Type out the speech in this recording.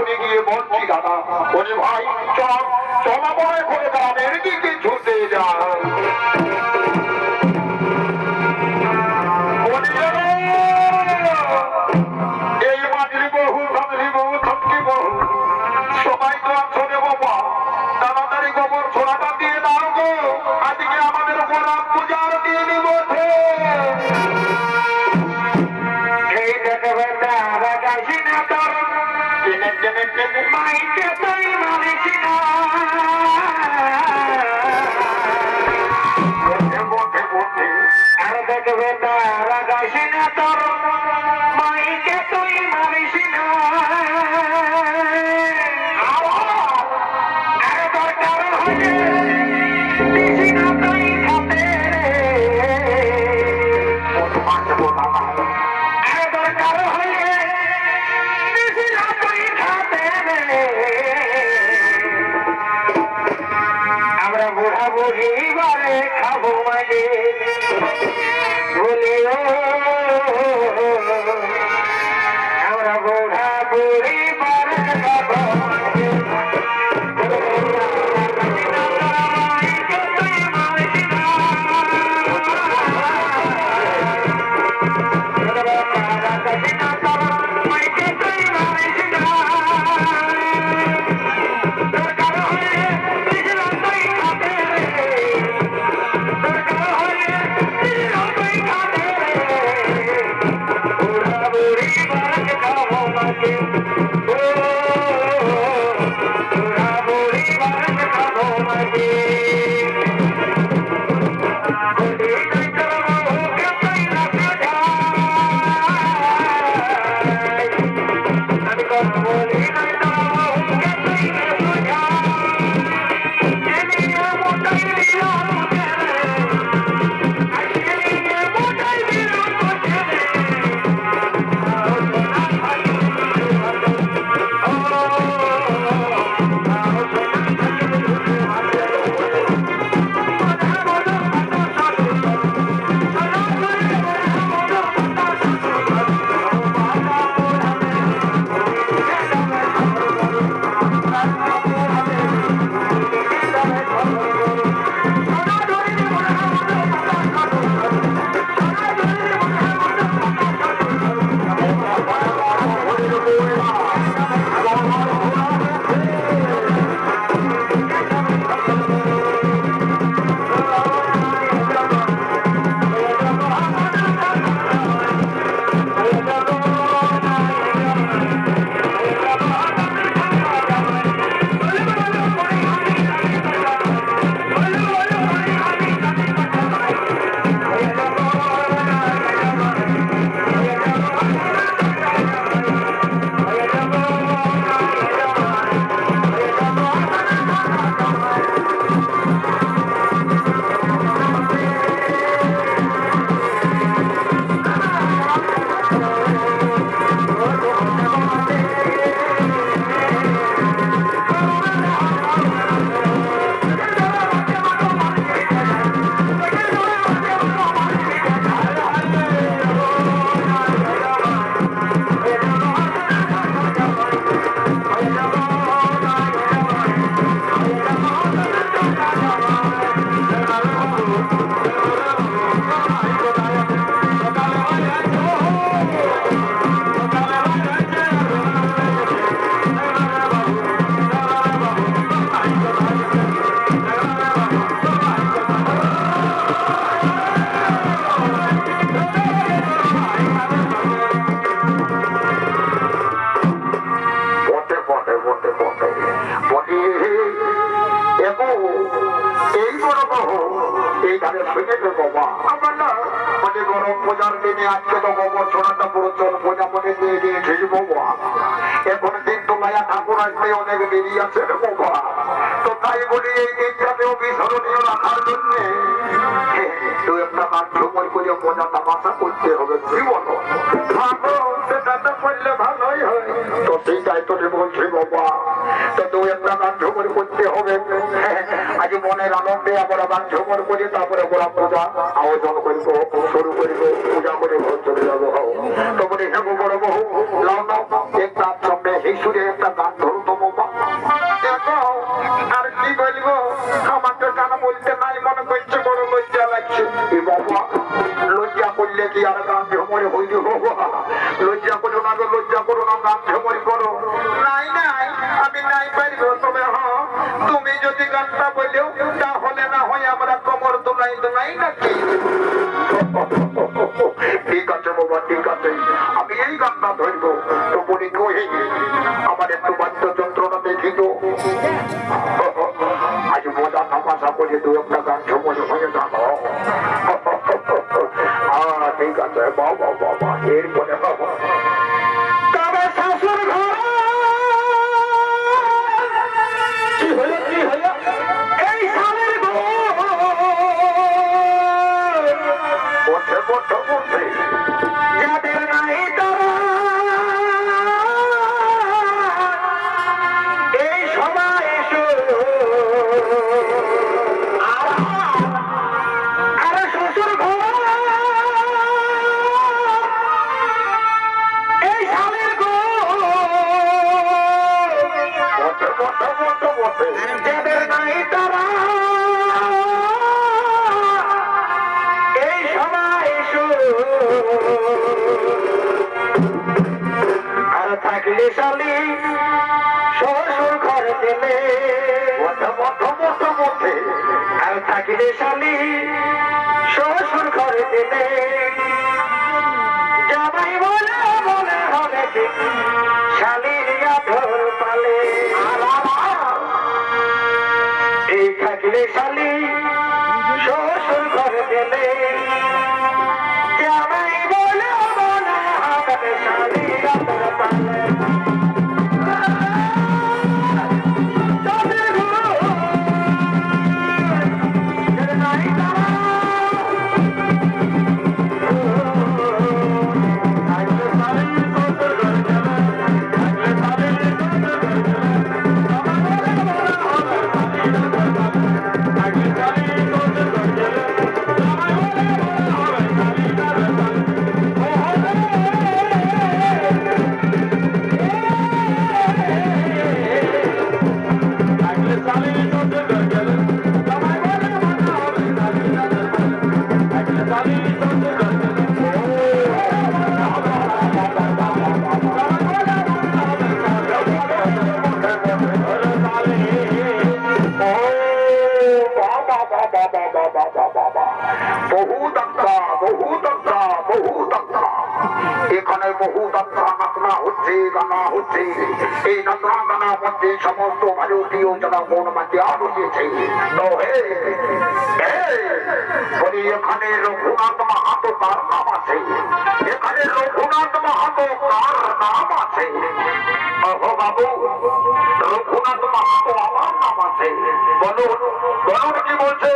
তখনই গিয়ে বলছি দাদা ওরে ভাই চল চলাপড়ায় করে গ্রামের দিকে ছুটে যা এই মাঝি বহু ভাবলি বহু ধমকি বহু সবাই তো আছো রে বাবা তাড়াতাড়ি গোবর ছোড়াটা দিয়ে দাও গো আজকে আমাদের গোলাপ পূজার দিন বটে এই দেখবে তারা গাছি না তোর টেনে টেনে টেনে মাইকে তুই মারিস না বটে বটে আর দেখবে তারা গাছি না তোর মাইকে তুই মারিস না আর দরকার হলে দিছি না তুই খাতে আর দরকার হলে দিছি না তুই খাতে আমরা বুড়া বুড়ি বারে খাবো মানে বলিও আমরা বুড়া বুড়ি বারে খাবো পূজার দিনে আজকে তো গোবর ছোড়াটা পুরোজন প্রজাপতি দিয়ে দিয়েছিস বাবা এখন কিন্তু মায়া ঠাকুর আসতে অনেক দেরি আছে রে বাবা তো তাই বলি এই দিনটাতেও বিস্মরণীয় রাখার জন্য তুই একটা নাট্যময় করে মজা তামাশা করতে হবে কি বলো সেটা তো করলে ভালোই হয় তো সেইটাই তো বলছি বাবা তো তুই একটা নাট্যময় করতে হবে আজ মনের আনন্দে আমরা নাট্যময় করি তারপরে গোলাপ পূজা আয়োজন করিব শুরু করিব পূজা করে ঘর চলে যাবো তো বলে হ্যাঁ বড় বহু লাউ একটা সঙ্গে শিশুরে একটা গান বললে কি আর গান ঝমরে হইল লজ্জা করো না গো, লজ্জা করো না, গান ঝমরি করো। নাই নাই, আমি নাই পারব, তবে হ্যাঁ তুমি যদি গানটা বললেও তাহলে না হয় আমরা কমর দোলাই দোলাই নাকি। ঠিক আছে বাবা, ঠিক আছে, আমি এই গানটা ধরব। তো বলি কই আমার একটু বাদ্যযন্ত্রটা দেখি তো। আজ মজা তামাশা করে দু একটা গান ঝমরে হয়ে যাবো। ঠিক আছে বাবা, বাবা এরপরে বাবা তবে শাশুর ঘর কি হলো, কি হলো এই সালের ওঠে বটে বটে যাদের নাই তারা এই সবাই আরে শ্বশুর ঘর এই সালের গো যাদের নাই তারা এই সবাই আর থাকলে শালি শ্বশুর ঘর দিলে আর থাকলে শালি শ্বশুর ঘর দিলে জামাই বলে বলে হবে শালির গাধর পালে। এই থাকলে শালি শ্বশুর ঘর দিলে জামাই বলে বলে হবে শালির গাধর পালে। এখানে বহু যাত্রা নাচনা হচ্ছে, গানা হচ্ছে। এই নাচনা গানা মধ্যে সমস্ত ভারতীয় জনগণ মাঝে আসিয়েছে। তো বলি এখানে রঘুনাথ মাহাতো তার নাম আছে, এখানে রঘুনাথ মাহাতো তার নাম আছে। ওহো বাবু, রঘুনাথ মাহাতো আমার নাম আছে। বলুন বলুন কি বলছে?